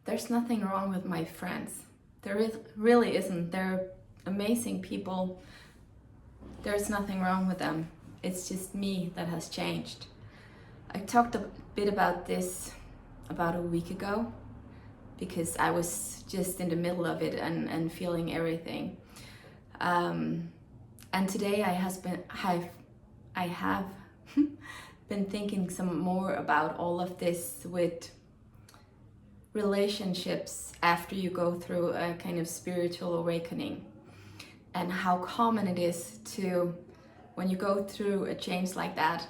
there's nothing wrong with my friends. Really isn't. They're amazing people. There's nothing wrong with them. It's just me that has changed. I talked a bit about this about a week ago because I was just in the middle of it and feeling everything. And today I have been thinking some more about all of this with relationships after you go through a kind of spiritual awakening, and how common it is to, when you go through a change like that,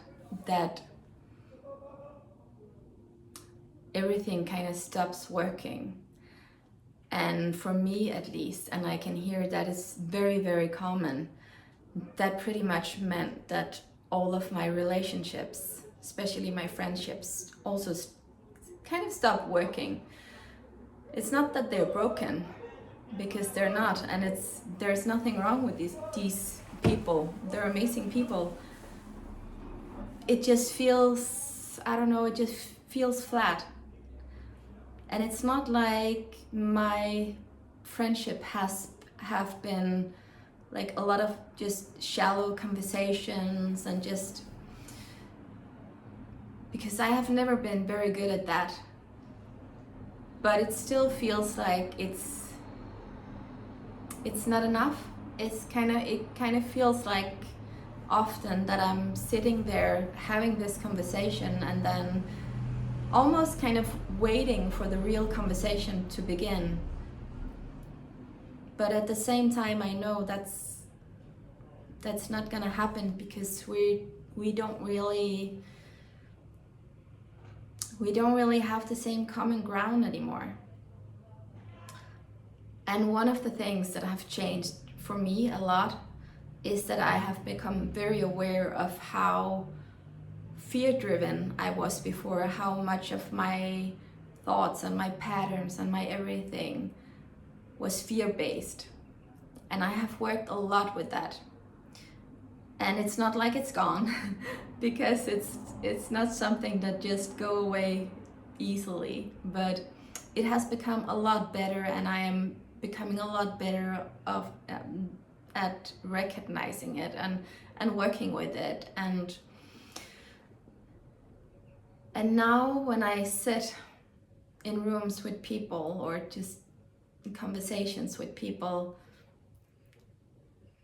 that everything kind of stops working. And for me at least, and I can hear that is very, very common, that pretty much meant that all of my relationships, especially my friendships, also kind of stopped working. It's not that they're broken, because they're not, and there's nothing wrong with these people. They're amazing people. It just feels, I don't know, it just feels flat. And it's not like my friendship have been like a lot of just shallow conversations, and just because I have never been very good at that. But it still feels like it's not enough. It kind of feels like often that I'm sitting there having this conversation and then almost kind of waiting for the real conversation to begin. But at the same time, I know that's not gonna happen, because we don't really have the same common ground anymore. And one of the things that have changed for me a lot is that I have become very aware of how fear-driven I was before, how much of my thoughts and my patterns and my everything was fear-based. And I have worked a lot with that. And it's not like it's gone, because it's not something that just go away easily, but it has become a lot better, and I am becoming a lot better at recognizing it and working with it. And now when I sit in rooms with people or just in conversations with people,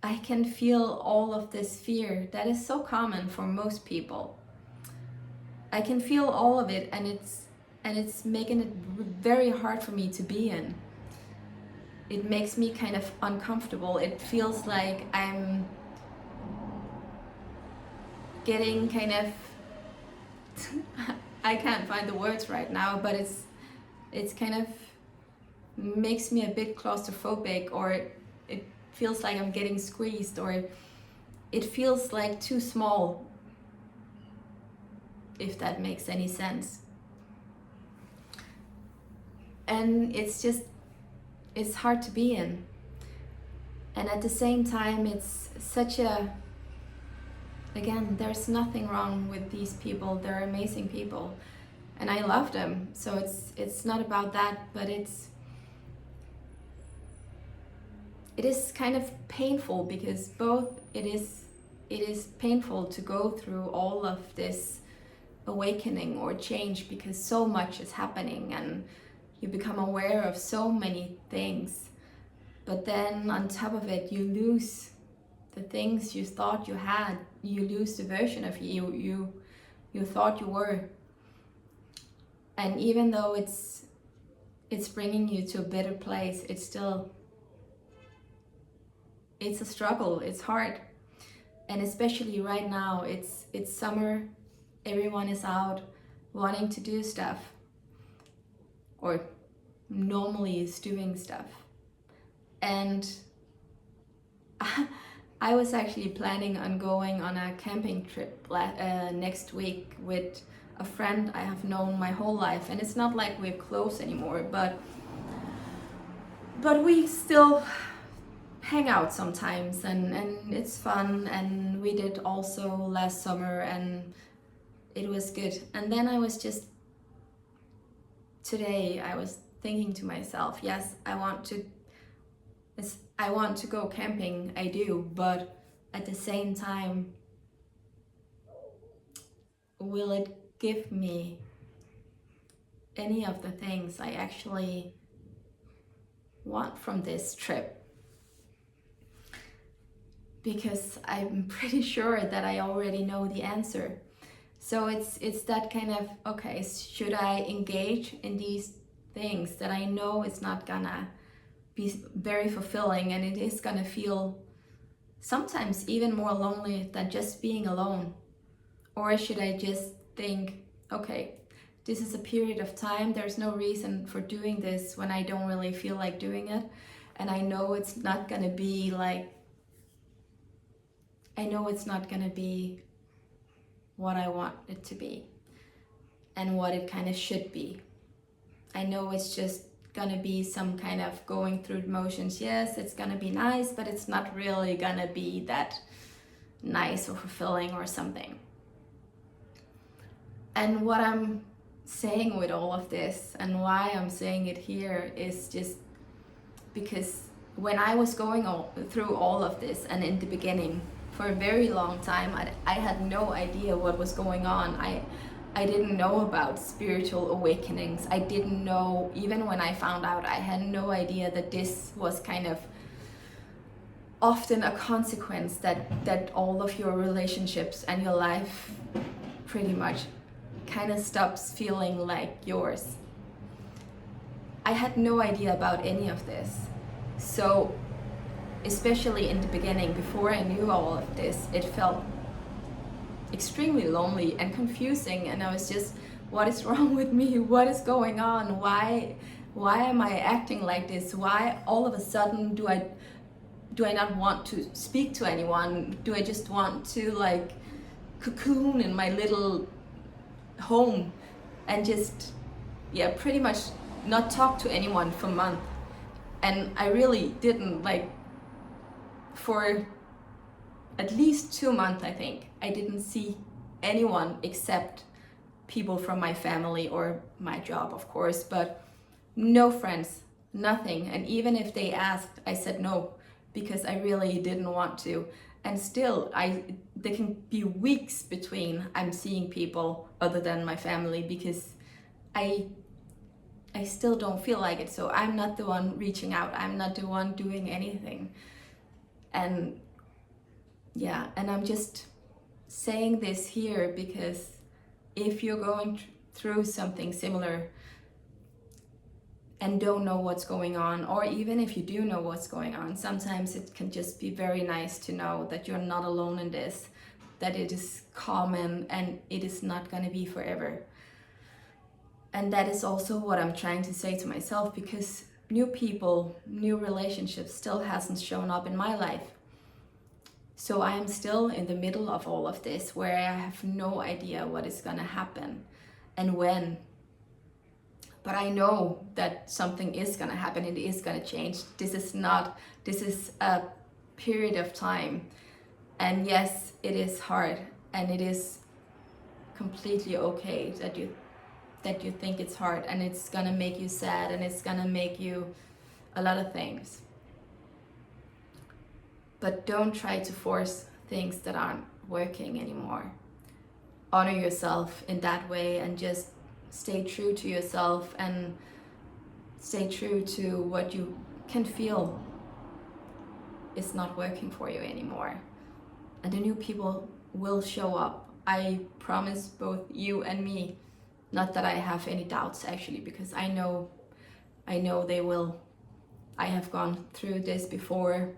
I can feel all of this fear that is so common for most people. I can feel all of it, and it's making it very hard for me to be in. It makes me kind of uncomfortable. It feels like I'm getting kind of I can't find the words right now, but it's kind of makes me a bit claustrophobic, or it feels like I'm getting squeezed, or it feels like too small, if that makes any sense. And it's hard to be in. And at the same time, it's such a, again, there's nothing wrong with these people. They're amazing people, and I love them. So it's not about that, but it is kind of painful, because both it is painful to go through all of this awakening or change, because so much is happening and you become aware of so many things. But then on top of it, you lose the things you thought you had. You lose the version of you thought you were. And even though it's bringing you to a better place, it's a struggle. It's hard. And especially right now, it's summer. Everyone is out wanting to do stuff, or normally is doing stuff. And I was actually planning on going on a camping trip next week with a friend I have known my whole life, and it's not like we're close anymore, but we still hang out sometimes, and it's fun, and we did also last summer, and it was good. And then today I was thinking to myself, yes, I want to go camping, I do, but at the same time, will it give me any of the things I actually want from this trip? Because I'm pretty sure that I already know the answer. So it's that kind of, okay, should I engage in these things that I know it's not gonna be very fulfilling, and it is gonna feel sometimes even more lonely than just being alone? Or should I just think, okay, this is a period of time, there's no reason for doing this when I don't really feel like doing it, and I know it's not gonna be what I want it to be and what it kind of should be. I know it's just gonna be some kind of going through the motions. Yes, it's gonna be nice, but it's not really gonna be that nice or fulfilling or something. And what I'm saying with all of this and why I'm saying it here is just because when I was going through all of this, and in the beginning, for a very long time, I had no idea what was going on. I didn't know about spiritual awakenings. I didn't know, even when I found out, I had no idea that this was kind of often a consequence that all of your relationships and your life pretty much kind of stops feeling like yours. I had no idea about any of this. So, especially in the beginning, before I knew all of this, it felt extremely lonely and confusing, and I was just, what is wrong with me? What is going on? Why am I acting like this? Why all of a sudden do I not want to speak to anyone? Do I just want to like cocoon in my little home and just pretty much not talk to anyone for months? And I really didn't, like, for at least 2 months, I think, I didn't see anyone except people from my family or my job, of course, but no friends, nothing. And even if they asked, I said no, because I really didn't want to. And still, there can be weeks between I'm seeing people other than my family, because I still don't feel like it. So I'm not the one reaching out. I'm not the one doing anything. And and I'm just saying this here because if you're going through something similar and don't know what's going on, or even if you do know what's going on, sometimes it can just be very nice to know that you're not alone in this, that it is common and it is not going to be forever. And that is also what I'm trying to say to myself, because new people, new relationships still hasn't shown up in my life. So I am still in the middle of all of this, where I have no idea what is going to happen and when. But I know that something is going to happen. It is going to change. This is a period of time. And yes, it is hard, and it is completely okay that you think it's hard, and it's going to make you sad, and it's going to make you a lot of things. But don't try to force things that aren't working anymore. Honor yourself in that way, and just stay true to yourself and stay true to what you can feel is not working for you anymore. And the new people will show up. I promise, both you and me. Not that I have any doubts, actually, because I know they will. I have gone through this before.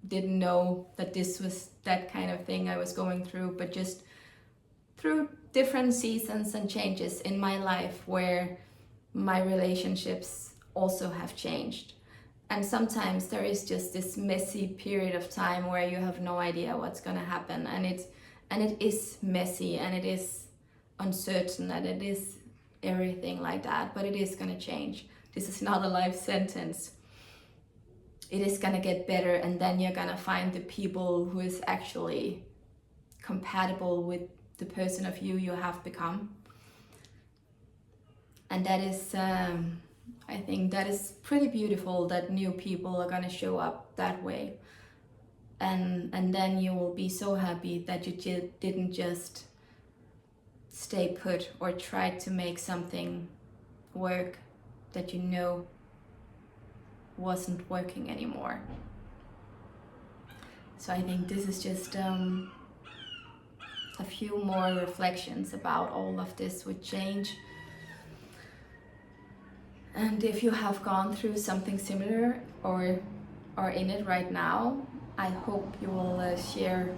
Didn't know that this was that kind of thing I was going through, but just through different seasons and changes in my life where my relationships also have changed. And sometimes there is just this messy period of time where you have no idea what's going to happen, and it is messy, and it is uncertain, and it is everything like that, but it is going to change. This is not a life sentence. It is going to get better, and then you're going to find the people who is actually compatible with the person of you have become. And that is I think that is pretty beautiful that new people are gonna show up that way. And then you will be so happy that you didn't just stay put or try to make something work that you know wasn't working anymore. So I think this is just a few more reflections about all of this with change. And if you have gone through something similar or are in it right now, I hope you will share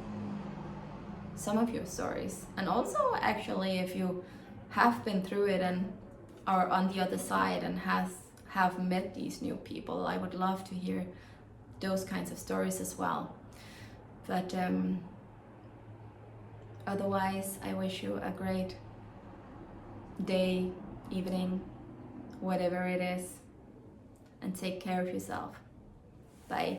some of your stories. And also, actually, if you have been through it and are on the other side and have met these new people, I would love to hear those kinds of stories as well. But otherwise, I wish you a great day, evening, whatever it is, and take care of yourself. Bye.